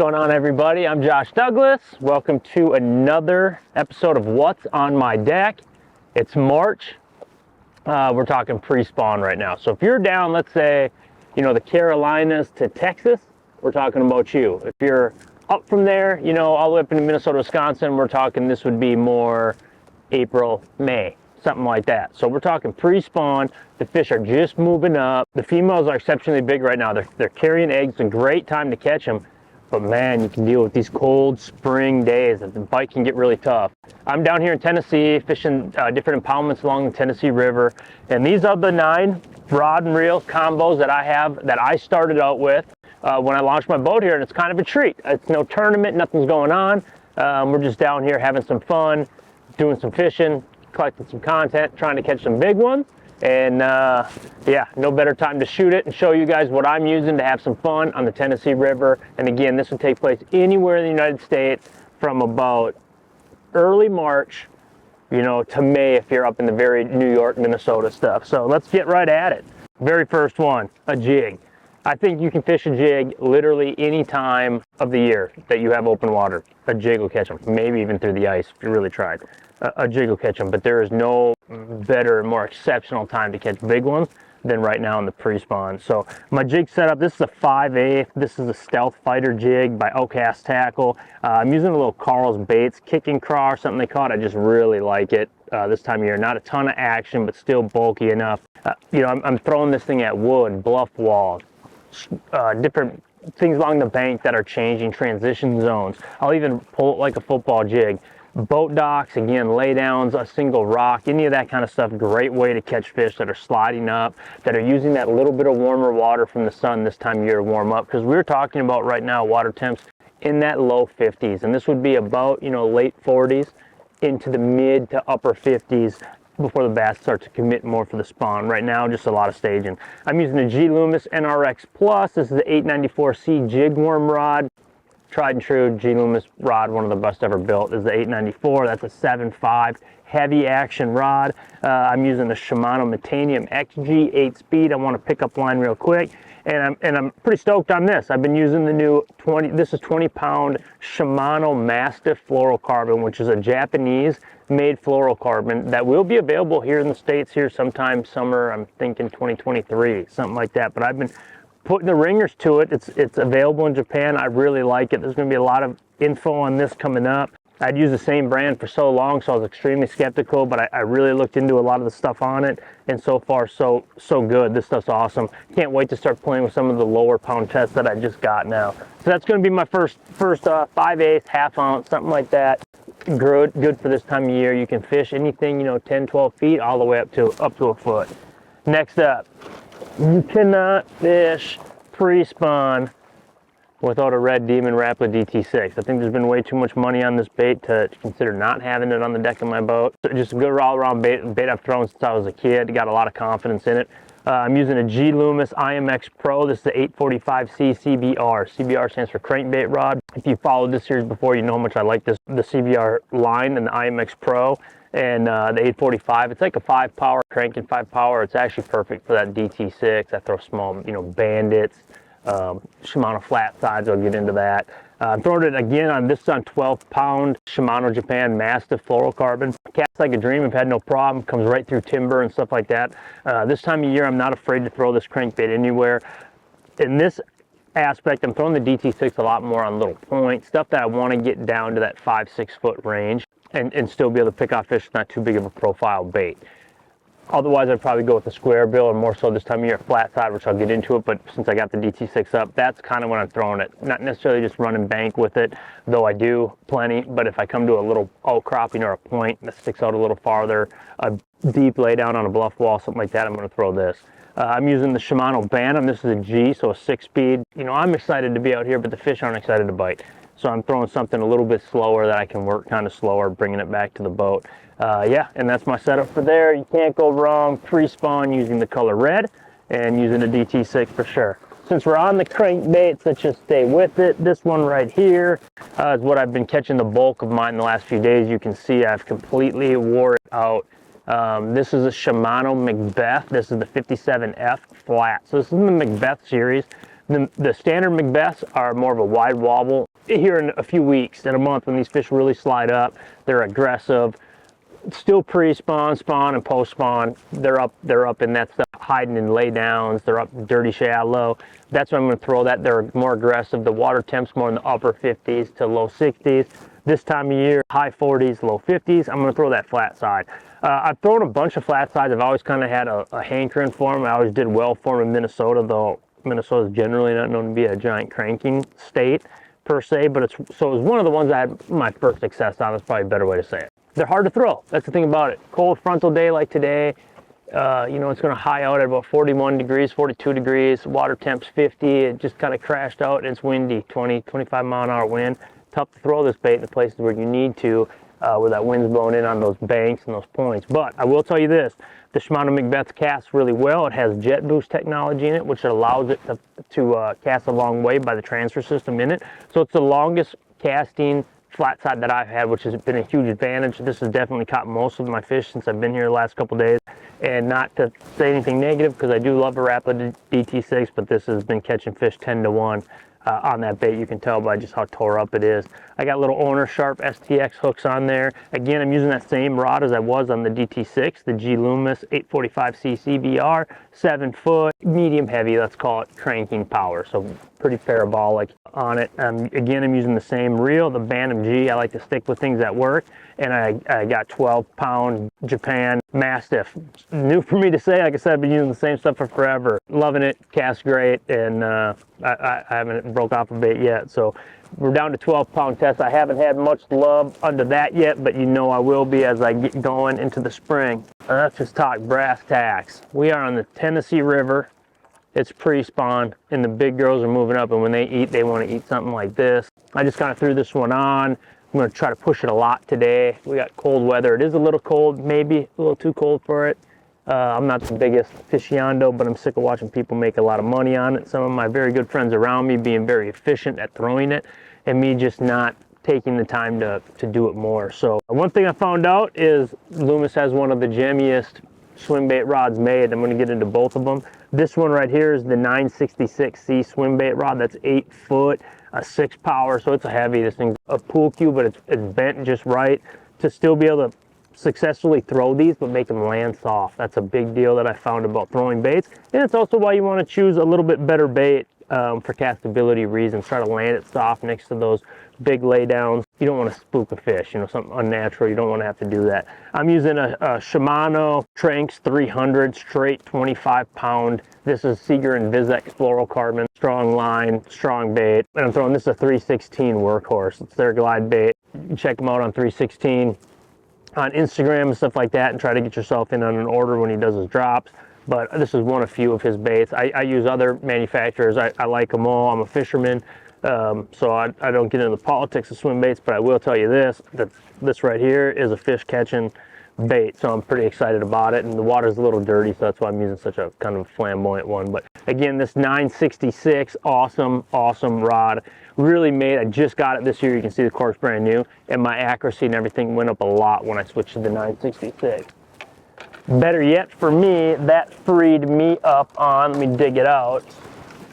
going on, everybody? I'm Josh Douglas. Welcome to another episode of What's on My Deck. It's March. We're talking pre-spawn right now. So if you're down, let's say, the Carolinas to Texas, we're talking about you. If you're up from there, all the way up into Minnesota, Wisconsin, we're talking this would be more April, May, something like that. So we're talking pre-spawn. The fish are just moving up. The females are exceptionally big right now. They're carrying eggs. It's a great time to catch them. But man, you can deal with these cold spring days. The bite can get really tough. I'm down here in Tennessee fishing different impoundments along the Tennessee River. And these are the 9 rod and reel combos that I have that I started out with when I launched my boat here. And it's kind of a treat. It's no tournament, nothing's going on. We're just down here having some fun, doing some fishing, collecting some content, trying to catch some big ones. And yeah, no better time to shoot it and show you guys what I'm using to have some fun on the Tennessee River. And again, this would take place anywhere in the United States from about early March, to May if you're up in the very New York, Minnesota stuff. So let's get right at it. Very first one, a jig. I think you can fish a jig literally any time of the year that you have open water. A jig will catch them, maybe even through the ice if you really tried. A jig will catch them, but there is no better, more exceptional time to catch big ones than right now in the pre-spawn. So my jig setup, this is a 5/8. This is a Stealth Feider jig by Outkast Tackle. I'm using a little Karl's baits, Kickin Craw or something they call it. I just really like it this time of year. Not a ton of action, but still bulky enough. I'm throwing this thing at wood, bluff walls, different things along the bank that are changing, transition zones. I'll even pull it like a football jig. Boat docks, again, laydowns, a single rock, any of that kind of stuff. Great way to catch fish that are sliding up, that are using that little bit of warmer water from the sun this time of year to warm up. Because we're talking about right now water temps in that low 50s, and this would be about late 40s into the mid to upper 50s before the bass start to commit more for the spawn. Right now, just a lot of staging. I'm using a Loomis NRX Plus. This is the 894C jig worm rod. Tried and true Loomis rod, one of the best ever built, is the 894. That's a 7.5 heavy action rod. I'm using the Shimano Metanium XG 8-speed. I want to pick up line real quick, and I'm pretty stoked on this. I've been using the new 20-pound Shimano Mastiff Flourocarbon, which is a Japanese-made fluorocarbon that will be available here in the States here sometime summer. I'm thinking 2023, something like that. But I've been putting the ringers to it. It's available in Japan. I really like it. There's going to be a lot of info on this coming up. I'd used the same brand for so long, so I was extremely skeptical, but I really looked into a lot of the stuff on it, and so far so good. This stuff's awesome. Can't wait to start playing with some of the lower pound tests that I just got now. So that's going to be my first 5/8, half ounce, something like that. Good for this time of year. You can fish anything 10, 12 feet all the way up to a foot. Next up, you cannot fish pre-spawn without a Red Demon Rapala DT6. I think there's been way too much money on this bait to consider not having it on the deck of my boat. So just a good all-around bait I've thrown since I was a kid. Got a lot of confidence in it. I'm using a Loomis IMX Pro. This is the 845C CBR. CBR stands for crankbait rod. If you followed this series before, you know how much I like the CBR line and the IMX Pro. And the 845, it's like a 5-power, cranking 5-power. It's actually perfect for that DT6. I throw small, bandits, Shimano flat sides. I'll get into that. I'm throwing it again on 12-pound Shimano Japan Mastiff Fluorocarbon. Casts like a dream. I've had no problem. Comes right through timber and stuff like that. This time of year, I'm not afraid to throw this crankbait anywhere. In this aspect, I'm throwing the DT6 a lot more on little point stuff that I want to get down to that 5-6 foot range. And still be able to pick off fish. It's not too big of a profile bait. Otherwise, I'd probably go with a square bill, or more so this time of year, flat side, which I'll get into it. But since I got the DT6 up, that's kind of when I'm throwing it. Not necessarily just running bank with it, though I do plenty. But if I come to a little outcropping or a point that sticks out a little farther, a deep lay down on a bluff wall, something like that, I'm going to throw this. I'm using the Shimano Bantam. This is a G, so a 6-speed. I'm excited to be out here, but the fish aren't excited to bite. So I'm throwing something a little bit slower that I can work kind of slower, bringing it back to the boat. Yeah, and that's my setup for there. You can't go wrong pre-spawn using the color red and using a DT6 for sure. Since we're on the crankbaits, let's just stay with it. This one right here is what I've been catching the bulk of mine the last few days. You can see I've completely wore it out. This is a Shimano Macbeth. This is the 57F flat. So this is in the Macbeth series. The standard Macbeths are more of a wide wobble. Here in a few weeks, in a month, when these fish really slide up, they're aggressive. Still pre-spawn, spawn, and post-spawn. They're up in that stuff, hiding in laydowns. They're up dirty shallow. That's when I'm going to throw that. They're more aggressive. The water temps more in the upper 50s to low 60s. This time of year, high 40s, low 50s. I'm going to throw that flat side. I've thrown a bunch of flat sides. I've always kind of had a hankering for them. I always did well for them in Minnesota, though Minnesota is generally not known to be a giant cranking state per se. But it was one of the ones I had my first success on. That's probably a better way to say it. They're hard to throw. That's the thing about it. Cold frontal day like today, you know, it's going to high out at about 41 degrees, 42 degrees, water temps 50. It just kind of crashed out, and it's windy, 20, 25 mile an hour wind. Tough to throw this bait in the places where you need to, where that wind's blowing in on those banks and those points. But I will tell you this, the Shimano Macbeth casts really well. It has jet boost technology in it, which allows it to cast a long way by the transfer system in it. So it's the longest casting flat side that I've had, which has been a huge advantage. This has definitely caught most of my fish since I've been here the last couple days. And not to say anything negative, because I do love a Rapala DT6, but this has been catching fish 10 to 1 on that bait. You can tell by just how tore up it is. I got little owner sharp STX hooks on there. Again, I'm using that same rod as I was on the DT6, the G Loomis 845C CBR, 7 foot, medium heavy, let's call it, cranking power. So pretty parabolic on it. Again, I'm using the same reel, the Bantam G. I like to stick with things that work. And I got 12-pound Japan Mastiff. New for me to say. Like I said, I've been using the same stuff for forever. Loving it, casts great, and I haven't broke off a bait yet. So we're down to 12-pound test. I haven't had much love under that yet, but you know I will be as I get going into the spring. Let's just talk brass tacks. We are on the Tennessee River. It's pre-spawn, and the big girls are moving up, and when they eat, they want to eat something like this. I just kind of threw this one on. I'm going to try to push it a lot today. We got cold weather. It is a little cold, maybe a little too cold for it. I'm not the biggest aficionado, but I'm sick of watching people make a lot of money on it. Some of my very good friends around me being very efficient at throwing it, and me just not taking the time to do it more. So one thing I found out is Loomis has one of the jammiest swim bait rods made. I'm going to get into both of them. This one right here is the 966C swim bait rod. That's 8 foot, 6 power, so it's a heavy. This thing's a pool cue, but it's bent just right to still be able to successfully throw these, but make them land soft. That's a big deal that I found about throwing baits, and it's also why you want to choose a little bit better bait for castability reasons. Try to land it soft next to those big laydowns. You don't want to spook a fish, you know, something unnatural. You don't want to have to do that. I'm using a Shimano Tranx 300 straight 25-pound. This is Seaguar Invizix Flourocarbon. Strong line, strong bait. And I'm throwing this a 316 workhorse. It's their glide bait. You can check them out on 316 on Instagram and stuff like that, and try to get yourself in on an order when he does his drops. But this is one of few of his baits. I use other manufacturers. I like them all. I'm a fisherman, so I don't get into the politics of swim baits, but I will tell you this, that this right here is a fish catching bait, so I'm pretty excited about it. And the water's a little dirty, so that's why I'm using such a kind of flamboyant one. But again, this 966, awesome rod. Really made, I just got it this year. You can see the cork's brand new, and my accuracy and everything went up a lot when I switched to the 966. Better yet for me, that freed me up on, let me dig it out,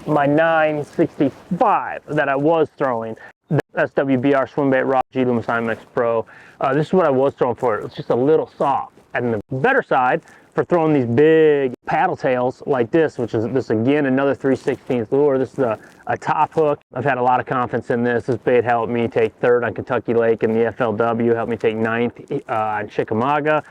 my 965 that I was throwing. The SWBR swim bait rod, G Loomis IMX Pro. This is what I was throwing for it. It's just a little soft. And the better side for throwing these big paddle tails like this, which is this again, another 3/16 lure. This is a top hook. I've had a lot of confidence in this. This bait helped me take 3rd on Kentucky Lake in the FLW, helped me take 9th on Chickamauga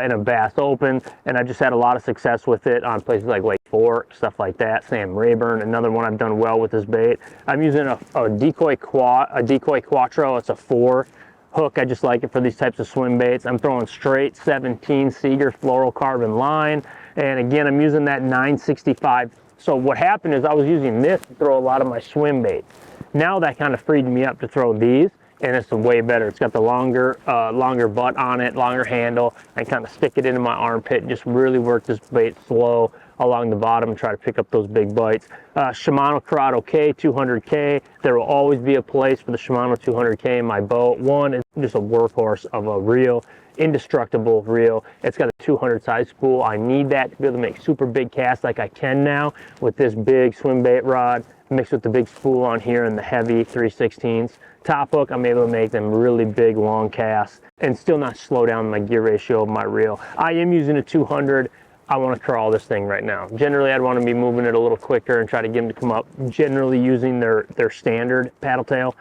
in a Bass Open, and I just had a lot of success with it on places like Lake Fork, stuff like that. Sam Rayburn, another one I've done well with this bait. I'm using a Decoy Quattro. It's a 4 hook. I just like it for these types of swim baits. I'm throwing straight 17 Seaguar Flourocarbon line, and again, I'm using that 965. So what happened is I was using this to throw a lot of my swim baits. Now that kind of freed me up to throw these, and it's way better. It's got the longer butt on it, longer handle. I kind of stick it into my armpit and just really work this bait slow, along the bottom and try to pick up those big bites. Shimano Curado K 200K. There will always be a place for the Shimano 200K in my boat. One, it's just a workhorse of a reel, indestructible reel. It's got a 200 size spool. I need that to be able to make super big casts like I can now with this big swim bait rod mixed with the big spool on here and the heavy 3/16 top hook. I'm able to make them really big long casts and still not slow down my gear ratio of my reel. I am using a 200. I want to crawl this thing right now. Generally, I'd want to be moving it a little quicker and try to get them to come up, generally using their standard paddle tail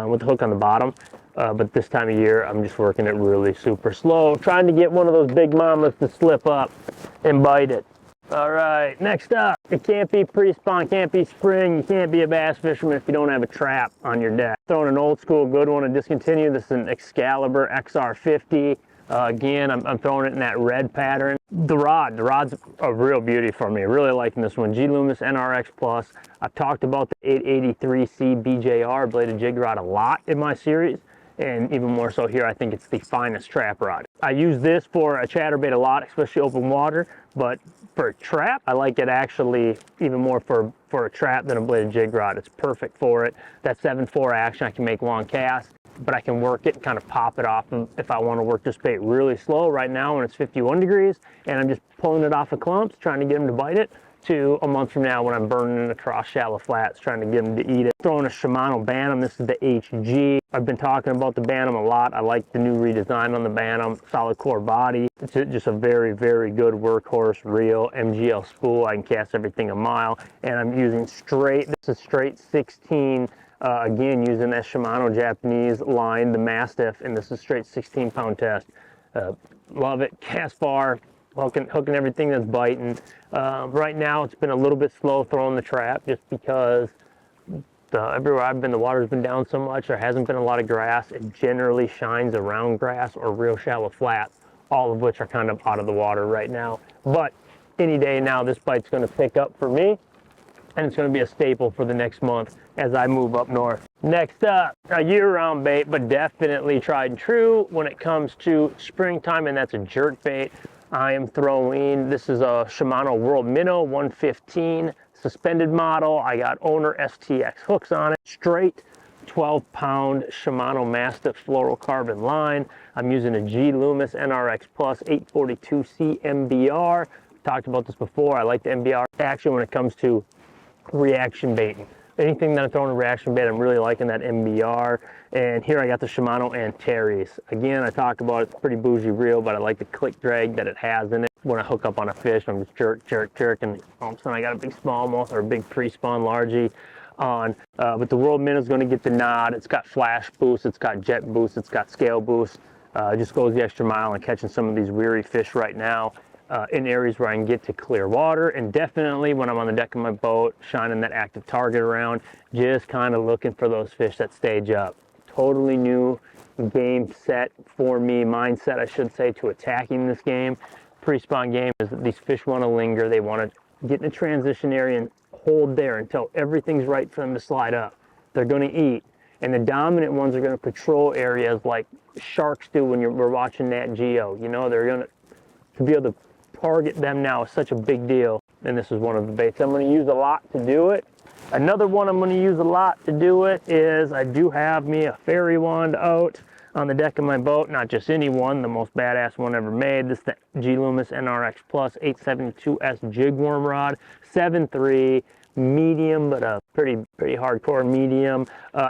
with the hook on the bottom. But this time of year, I'm just working it really super slow, trying to get one of those big mamas to slip up and bite it. All right, next up, it can't be pre-spawn, can't be spring, you can't be a bass fisherman if you don't have a trap on your deck. Throwing an old school good one to discontinue. This is an Xcalibur XR50. Again, I'm throwing it in that red pattern. The rod's a real beauty for me. Really liking this one. Loomis NRX Plus. I've talked about the 883C BJR bladed jig rod a lot in my series, and even more so here. I think it's the finest trap rod. I use this for a chatterbait a lot, especially open water, but for a trap, I like it actually even more for a trap than a bladed jig rod. It's perfect for it. That 7/4 action, I can make long casts, but I can work it and kind of pop it off if I want to work this bait really slow right now when it's 51 degrees and I'm just pulling it off of clumps, trying to get them to bite it, to a month from now when I'm burning it across shallow flats, trying to get them to eat it. Throwing a Shimano Bantam. This is the HG. I've been talking about the Bantam a lot. I like the new redesign on the Bantam, solid core body. It's just a very, very good workhorse reel, MGL spool. I can cast everything a mile, and I'm using straight, this is straight 16, again, using that Shimano Japanese line, the Mastiff, and this is straight 16-pound test. Love it, cast far, hooking everything that's biting. Right now, it's been a little bit slow throwing the trap just because everywhere I've been, the water's been down so much. There hasn't been a lot of grass. It generally shines around grass or real shallow flats, all of which are kind of out of the water right now. But any day now, this bite's going to pick up for me, and it's going to be a staple for the next month as I move up north. Next up, a year-round bait, but definitely tried and true when it comes to springtime, and that's a jerk bait. I am throwing, this is a Shimano World Minnow 115 suspended model. I got owner STX hooks on it, straight 12-pound Shimano Mastiff Flourocarbon line. I'm using a Loomis NRX Plus 842C MBR. Talked about this before. I like the MBR action when it comes to reaction baiting. Anything that I'm throwing a reaction bait, I'm really liking that MBR. And here I got the Shimano Anteras. Again, I talk about it's pretty bougie reel, but I like the click drag that it has in it. When I hook up on a fish, I'm just jerk, jerk, jerk, and all of a sudden I got a big smallmouth or a big pre-spawn largie on. But the World Minnow is going to get the nod. It's got flash boost, it's got jet boost, it's got scale boost. It just goes the extra mile in catching some of these weary fish right now. In areas where I can get to clear water, and definitely when I'm on the deck of my boat, shining that active target around, just kind of looking for those fish that stage up. Totally new game set for me, mindset I should say, to attacking this game. Pre-spawn game is that these fish want to linger, they want to get in a transition area and hold there until everyth's right for them to slide up. They're going to eat, and the dominant ones are going to patrol areas like sharks do when we're watching Nat Geo. You know, they're going to be able to target them now is such a big deal, and this is one of the baits I'm going to use a lot to do it. Another one I'm going to use a lot to do it is I do have me a fairy wand out on the deck of my boat, not just any one, the most badass one ever made. This is the Loomis NRX Plus 872S jig worm rod, 7.3, medium, but a pretty hardcore medium,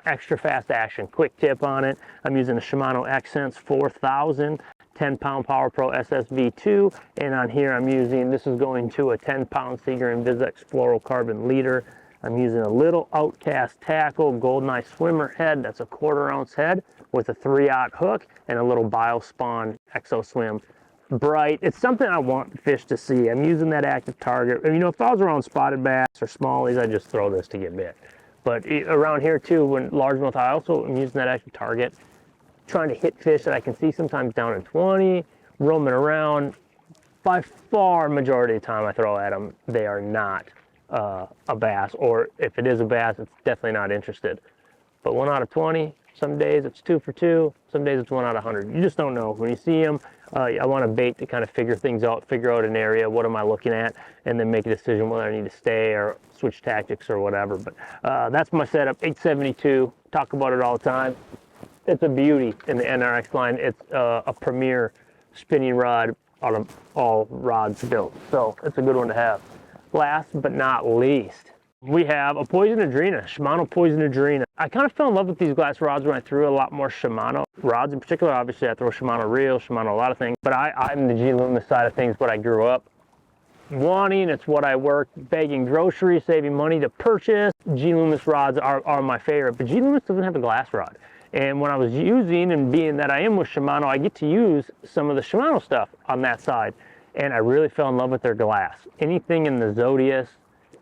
extra fast action. Quick tip on it, I'm using a Shimano Accents 4000 10-pound Power Pro SSV2, and on here I'm using, this is going to a 10-pound Seaguar Invizix fluorocarbon leader. I'm using a little Outkast tackle, GoldenEye swimmer head, that's a 1/4 ounce head with a 3/0 hook, and a little BioSpawn Exo Swim bright. It's something I want fish to see. I'm using that active target. You know, if I was around spotted bass or smallies, I'd just throw this to get bit. But around here too, when largemouth, I also am using that active target, trying to hit fish that I can see sometimes down in 20, roaming around. By far majority of the time I throw at them, they are not a bass, or if it is a bass, it's definitely not interested. But 1 out of 20, Some days it's 2 for 2. Some days it's 1 out of 100. You just don't know. When you see them, I want a bait to kind of figure things out, figure out an area, what am I looking at, and then make a decision whether I need to stay or switch tactics or whatever. But that's my setup, 872. Talk about it all the time. It's a beauty in the NRX line. It's a premier spinning rod out of all rods built. So it's a good one to have. Last but not least, we have a Poison Adrena, Shimano Poison Adrena. I kind of fell in love with these glass rods when I threw a lot more Shimano rods in particular. Obviously I throw Shimano reels, Shimano a lot of things, but I'm the G Loomis side of things, what I grew up wanting. It's what I worked bagging groceries, saving money to purchase. G Loomis rods are my favorite, but G Loomis doesn't have a glass rod. And when I was using, and being that I am with Shimano, I get to use some of the Shimano stuff on that side. And I really fell in love with their glass. Anything in the Zodius,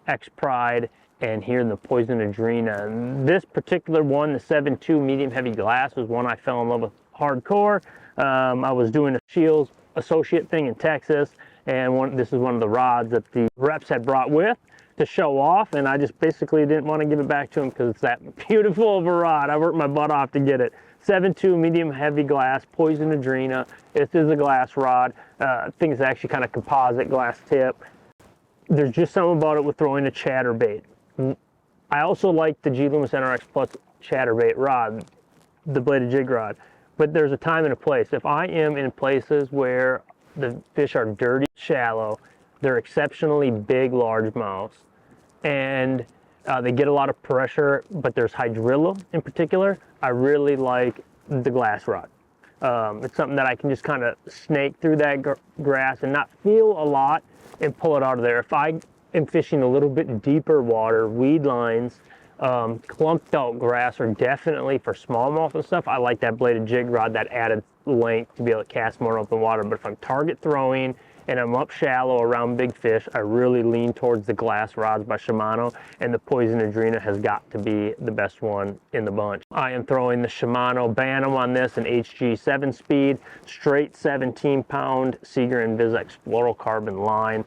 X Pride, and here in the Poison Adrena. And this particular one, the 7.2 medium heavy glass, was one I fell in love with hardcore. I was doing a Shields associate thing in Texas, and this is one of the rods that the reps had brought with to show off, and I just basically didn't want to give it back to him because it's that beautiful of a rod. I worked my butt off to get it. 7.2 medium heavy glass, Poison Adrena. This is a glass rod. I think it's actually kind of composite glass tip. There's just something about it with throwing a chatterbait. I also like the G Loomis NRX Plus chatterbait rod, the bladed jig rod, but there's a time and a place. If I am in places where the fish are dirty, shallow, they're exceptionally big largemouths, and they get a lot of pressure, but there's hydrilla in particular, I really like the glass rod. It's something that I can just kind of snake through that grass and not feel a lot and pull it out of there. If I am fishing a little bit deeper water, weed lines, clumped out grass, or definitely for smallmouth and stuff, I like that bladed jig rod, that added length to be able to cast more open water. But if I'm target throwing and I'm up shallow around big fish, I really lean towards the glass rods by Shimano, and the Poison Adrena has got to be the best one in the bunch. I am throwing the Shimano Bantam on this, an HG 7-speed, straight 17-pound Seaguar Invizix Flourocarbon line,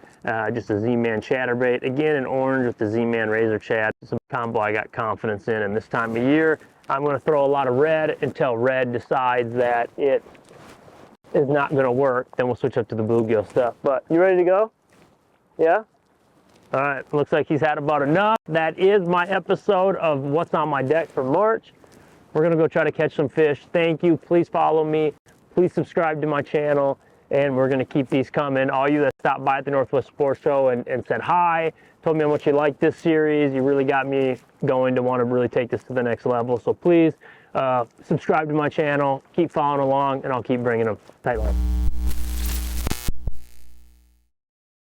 just a Z-Man chatterbait. Again, in orange with the Z-Man Razor Chat. It's a combo I got confidence in, and this time of year, I'm going to throw a lot of red until red decides that it is not going to work. Then we'll switch up to the bluegill stuff. But you ready to go? Yeah? All right, looks like he's had about enough. That is my episode of What's on My Deck for March. We're going to go try to catch some fish. Thank you. Please follow me. Please subscribe to my channel, and we're going to keep these coming. All you that stopped by at the Northwest Sports Show and said hi, told me how much you liked this series, you really got me going to want to really take this to the next level. So please subscribe to my channel, keep following along, and I'll keep bringing them. Tight line.